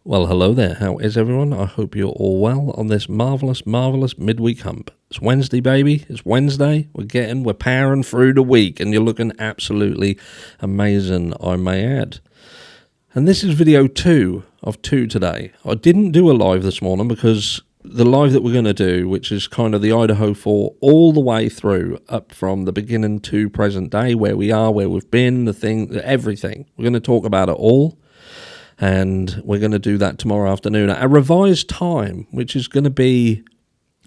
Well, hello there. How is everyone? I hope you're all well on this marvellous midweek hump. It's Wednesday, baby. It's Wednesday. We're powering through the week, and you're looking absolutely amazing, I may add. And this is video 2 of 2 today. I didn't do a live this morning because the live that we're going to do, which is kind of the Idaho 4 all the way through, up from the beginning to present day, where we are, where we've been, everything. We're going to talk about it all. And we're going to do that tomorrow afternoon at a revised time, which is going to be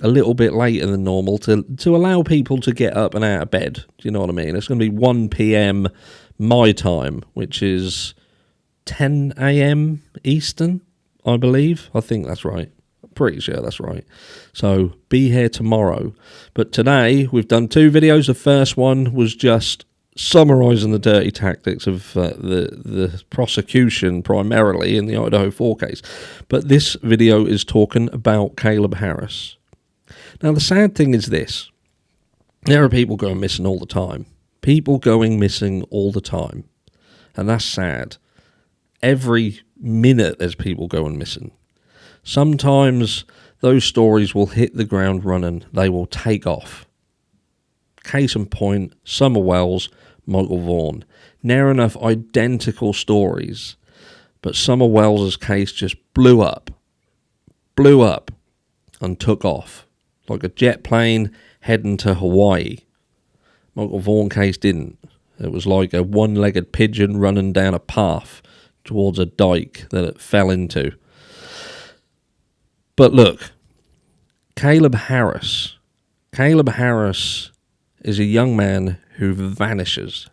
a little bit later than normal to allow people to get up and out of bed. Do you know what I mean? It's going to be 1 p.m. my time, which is 10 a.m. Eastern, I believe. I think that's right. I'm pretty sure that's right. So be here tomorrow. But today we've done 2 videos. The first one was just summarising the dirty tactics of the prosecution primarily in the Idaho 4 case. But this video is talking about Caleb Harris. Now, the sad thing is this. There are people going missing all the time. People going missing all the time. And that's sad. Every minute there's people going missing. Sometimes those stories will hit the ground running. They will take off. Case in point, Summer Wells, Michael Vaughn. Near enough identical stories, but Summer Wells' case just blew up and took off like a jet plane heading to Hawaii. Michael Vaughn case didn't. It was like a one-legged pigeon running down a path towards a dike that it fell into. But look, Caleb Harris is a young man who vanishes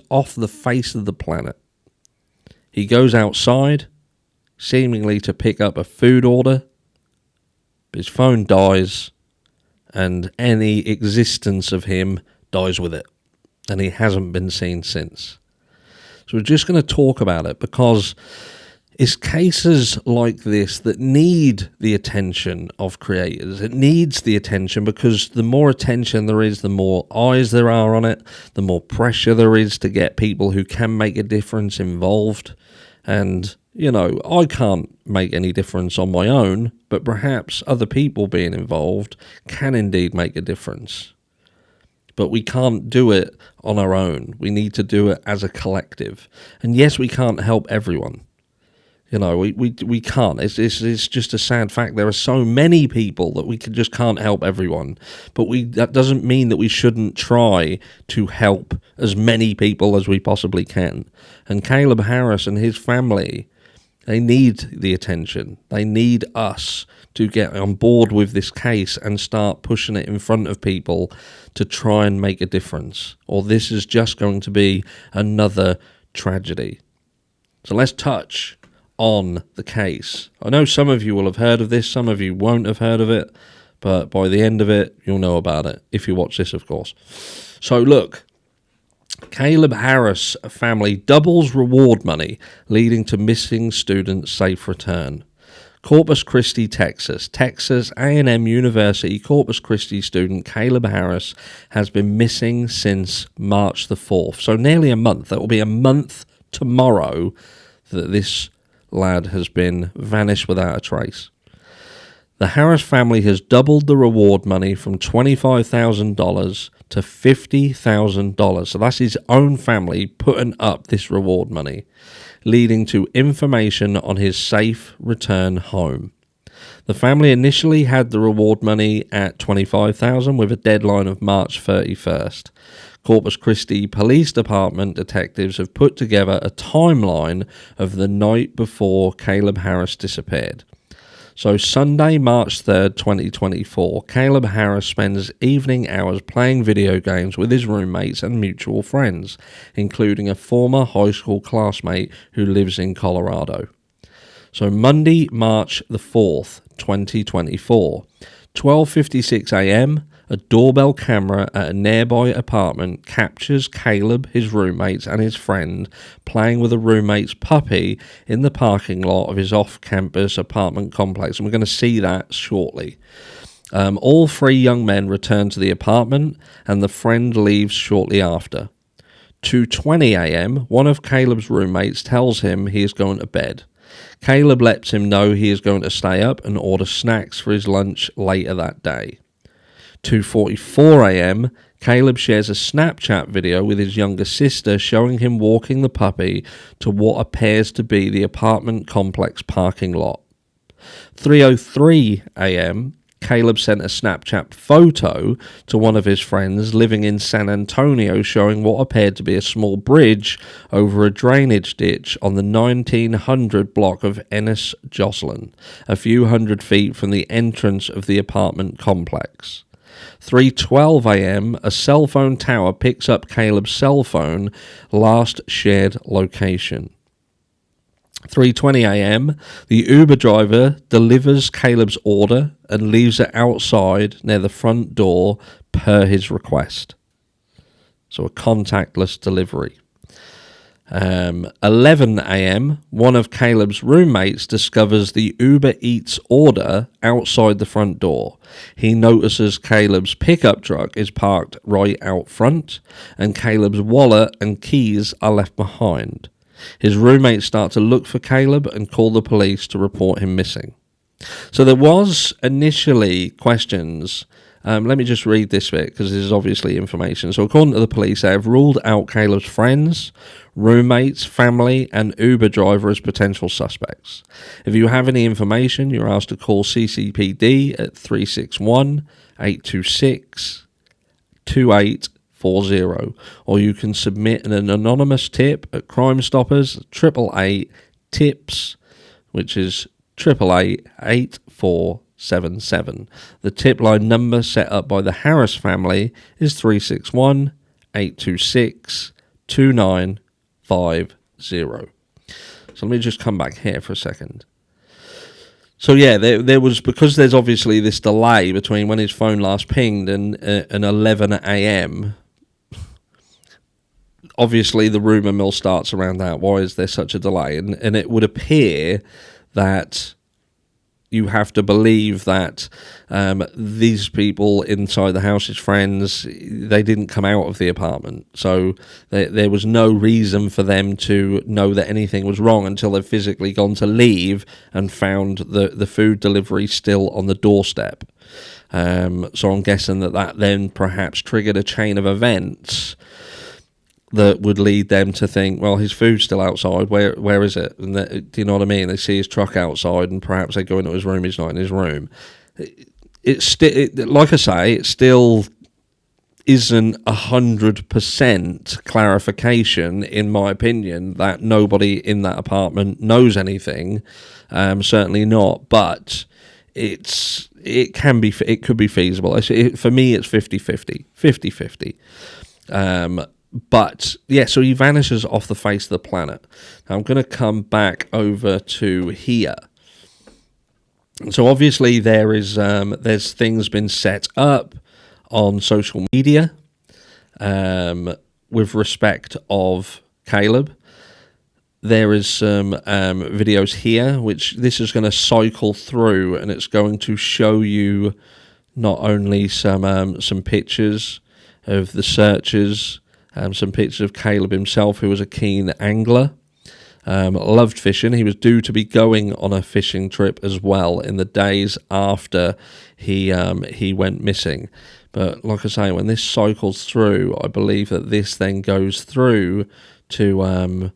off the face of the planet. He goes outside, seemingly to pick up a food order. His phone dies, and any existence of him dies with it. And he hasn't been seen since. So we're just going to talk about it because it's cases like this that need the attention of creators. It needs the attention because the more attention there is, the more eyes there are on it, the more pressure there is to get people who can make a difference involved. And, you know, I can't make any difference on my own, but perhaps other people being involved can indeed make a difference. But we can't do it on our own. We need to do it as a collective. And yes, we can't help everyone. You know, we can't. It's just a sad fact. There are so many people that we just can't help everyone. But that doesn't mean that we shouldn't try to help as many people as we possibly can. And Caleb Harris and his family, they need the attention. They need us to get on board with this case and start pushing it in front of people to try and make a difference. Or this is just going to be another tragedy. So let's touch on the case. I know some of you will have heard of this, some of you won't have heard of it, but by the end of it, you'll know about it, if you watch this, of course. So look, Caleb Harris family doubles reward money, leading to missing students' safe return. Corpus Christi, Texas A&M University Corpus Christi student Caleb Harris has been missing since March the 4th. So nearly a month. It will be a month tomorrow that this lad has been vanished without a trace. The Harris family has doubled the reward money from $25,000 to $50,000. So that's his own family putting up this reward money, leading to information on his safe return home. The family initially had the reward money at $25,000 with a deadline of March 31st. Corpus Christi Police Department detectives have put together a timeline of the night before Caleb Harris disappeared. So Sunday, March 3rd, 2024, Caleb Harris spends evening hours playing video games with his roommates and mutual friends, including a former high school classmate who lives in Colorado. So Monday, March the 4th, 2024, 12:56 a.m., a doorbell camera at a nearby apartment captures Caleb, his roommates, and his friend playing with a roommate's puppy in the parking lot of his off-campus apartment complex. And we're going to see that shortly. All 3 young men return to the apartment, and the friend leaves shortly after. 2:20 a.m., one of Caleb's roommates tells him he is going to bed. Caleb lets him know he is going to stay up and order snacks for his lunch later that day. 2:44 a.m., Caleb shares a Snapchat video with his younger sister showing him walking the puppy to what appears to be the apartment complex parking lot. 3:03 a.m., Caleb sent a Snapchat photo to one of his friends living in San Antonio showing what appeared to be a small bridge over a drainage ditch on the 1900 block of Ennis Joslin, a few hundred feet from the entrance of the apartment complex. 3:12 a.m., a cell phone tower picks up Caleb's cell phone last shared location. 3:20 a.m., the Uber driver delivers Caleb's order and leaves it outside near the front door per his request. So a contactless delivery. 11 a.m., one of Caleb's roommates discovers the Uber Eats order outside the front door. He notices Caleb's pickup truck is parked right out front, and Caleb's wallet and keys are left behind. His roommates start to look for Caleb and call the police to report him missing. So there was initially questions. Let me just read this bit because this is obviously information. So according to the police, they have ruled out Caleb's friends, roommates, family, and Uber driver as potential suspects. If you have any information, you're asked to call CCPD at 361-826-2840, or you can submit an anonymous tip at Crime Stoppers 888-TIPS, which is 888-8477. The tip line number set up by the Harris family is 361-826-2950. So let me just come back here for a second. So yeah, there was, because there's obviously this delay between when his phone last pinged and 11 a.m., obviously the rumour mill starts around that. Why is there such a delay? And it would appear that you have to believe that these people inside the house, his friends, they didn't come out of the apartment. So there was no reason for them to know that anything was wrong until they've physically gone to leave and found the food delivery still on the doorstep. So I'm guessing that then perhaps triggered a chain of events that would lead them to think, well, his food's still outside, where is it? And do you know what I mean? They see his truck outside and perhaps they go into his room, he's not in his room. Like I say, it still isn't 100% clarification, in my opinion, that nobody in that apartment knows anything. Certainly not, but it could be feasible. For me, it's 50-50. 50-50. But, yeah, so he vanishes off the face of the planet. Now, I'm going to come back over to here. So, obviously, there's things been set up on social media with respect of Caleb. There is some videos here, which this is going to cycle through, and it's going to show you not only some pictures of the searchers, some pictures of Caleb himself, who was a keen angler, loved fishing. He was due to be going on a fishing trip as well in the days after he went missing. But like I say, when this cycles through, I believe that this then goes through to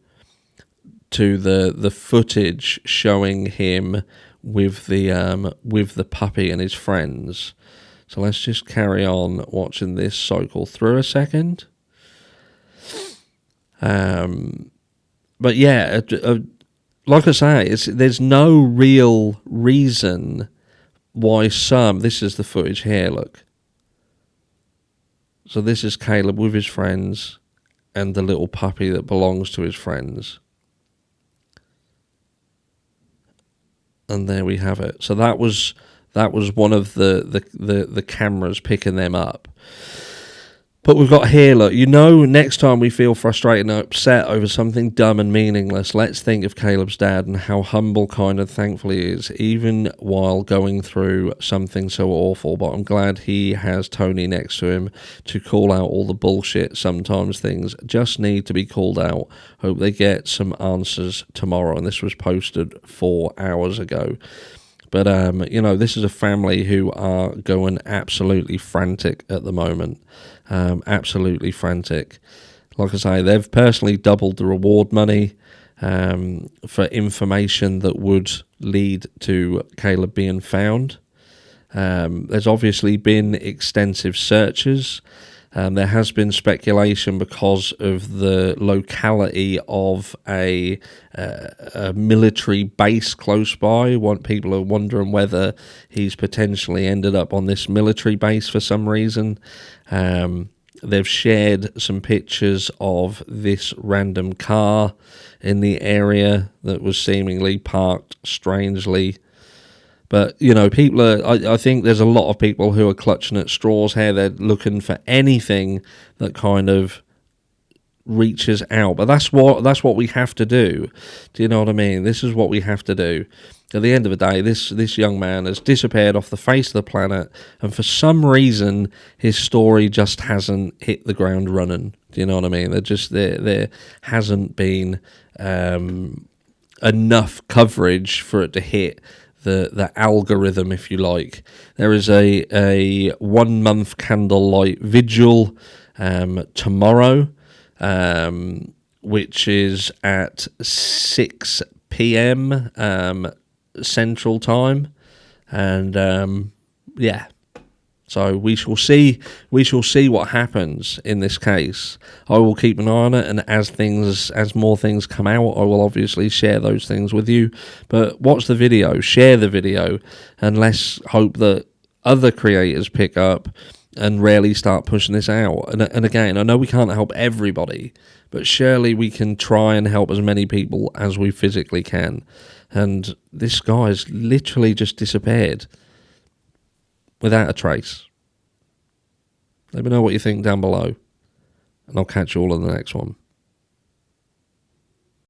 the footage showing him with the puppy and his friends. So let's just carry on watching this cycle through a second. But yeah, like I say, there's no real reason why this is the footage here, look. So this is Caleb with his friends and the little puppy that belongs to his friends. And there we have it. So that was one of the cameras picking them up. But we've got here, look, next time we feel frustrated and upset over something dumb and meaningless, let's think of Caleb's dad and how humble, kind, and thankful he is, even while going through something so awful. But I'm glad he has Tony next to him to call out all the bullshit. Sometimes things just need to be called out. Hope they get some answers tomorrow. And this was posted 4 hours ago. But, this is a family who are going absolutely frantic at the moment. Absolutely frantic. Like I say, they've personally doubled the reward money for information that would lead to Caleb being found. There's obviously been extensive searches. There has been speculation because of the locality of a military base close by. People are wondering whether he's potentially ended up on this military base for some reason. They've shared some pictures of this random car in the area that was seemingly parked strangely. But, people I think there's a lot of people who are clutching at straws here. They're looking for anything that kind of reaches out. But that's what we have to do. Do you know what I mean? This is what we have to do. At the end of the day, this young man has disappeared off the face of the planet, and for some reason, his story just hasn't hit the ground running. Do you know what I mean? There hasn't been enough coverage for it to hit the algorithm, if you like. There is a 1 month candlelight vigil tomorrow, which is at 6 p.m. Central Time, and so we shall see what happens in this case. I will keep an eye on it, and as more things come out, I will obviously share those things with you. But watch the video, share the video, and let's hope that other creators pick up and really start pushing this out. And again, I know we can't help everybody, but surely we can try and help as many people as we physically can. And this guy's literally just disappeared without a trace. Let me know what you think down below, and I'll catch you all in the next one.